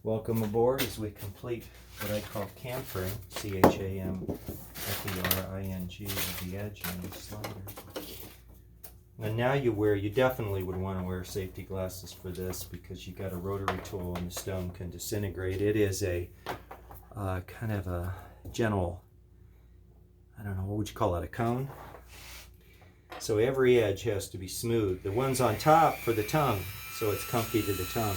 Welcome aboard as we complete what I call chamfering, C-H-A-M-F-E-R-I-N-G, with the edge on the slider. And now you definitely would want to wear safety glasses for this because you got a rotary tool and the stone can disintegrate. It is a kind of a gentle, I don't know, what would you call it, a cone? So every edge has to be smooth. The one's on top for the tongue, so it's comfy to the tongue.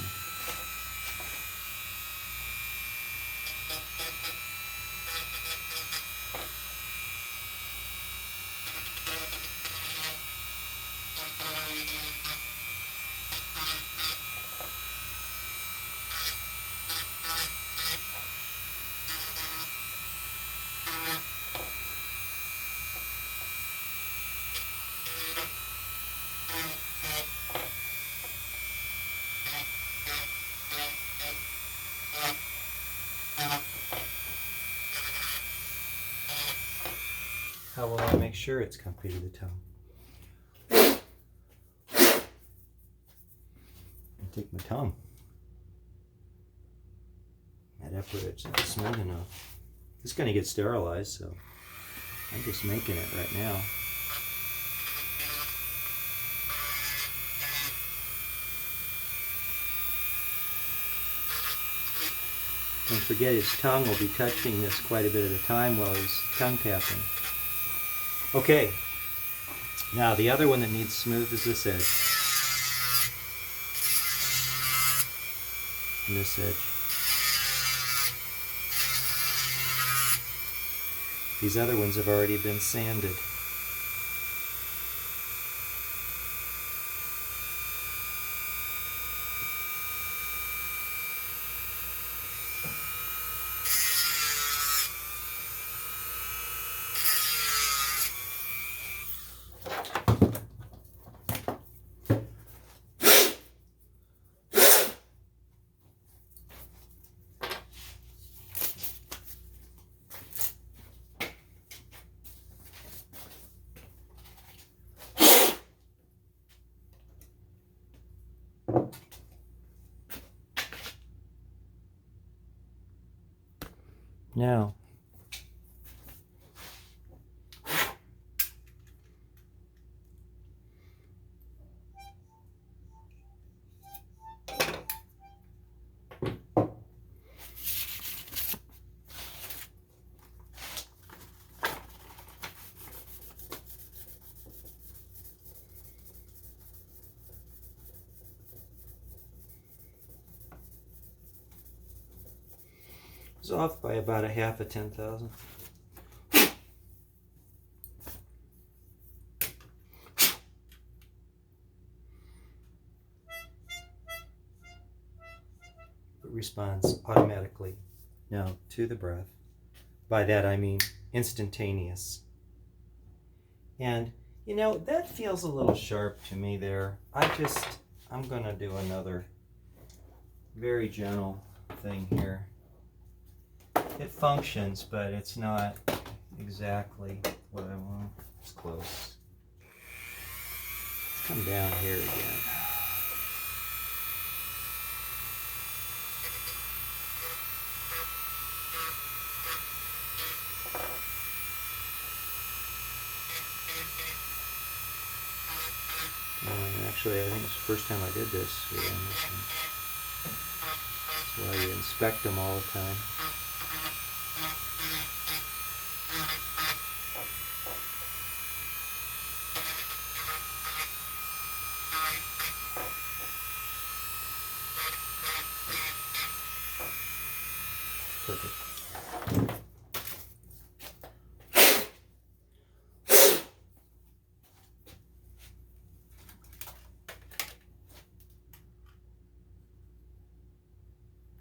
How will I make sure it's comfy to the tongue? I take my tongue. That effort, it's not smooth enough. It's going to get sterilized, so I'm just making it right now. Don't forget his tongue will be touching this quite a bit at a time while he's tongue tapping. Okay, now the other one that needs smooth is this edge. And this edge. These other ones have already been sanded. Now, it's off by about a half a 10,000. It responds automatically now to the breath. By that I mean instantaneous. And you know, that feels a little sharp to me there. I'm going to do another very gentle thing here. It functions, but it's not exactly what I want. It's close. Let's come down here again. Actually, I think it's the first time I did this here on this one. That's why you inspect them all the time. Perfect.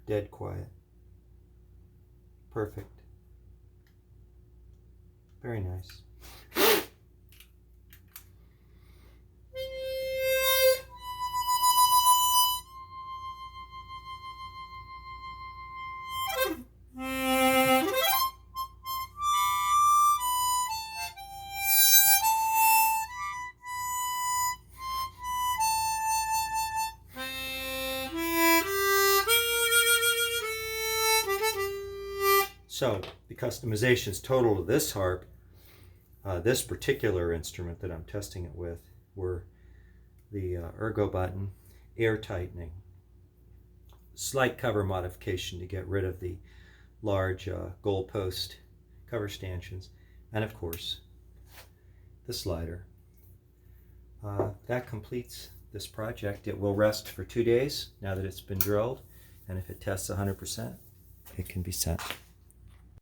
Dead quiet. Perfect. Very nice. So the customizations total of this harp, this particular instrument that I'm testing it with, were the ergo button, air tightening, slight cover modification to get rid of the large goalpost cover stanchions, and of course the slider. That completes this project. It will rest for 2 days now that it's been drilled, and if it tests 100%, it can be sent.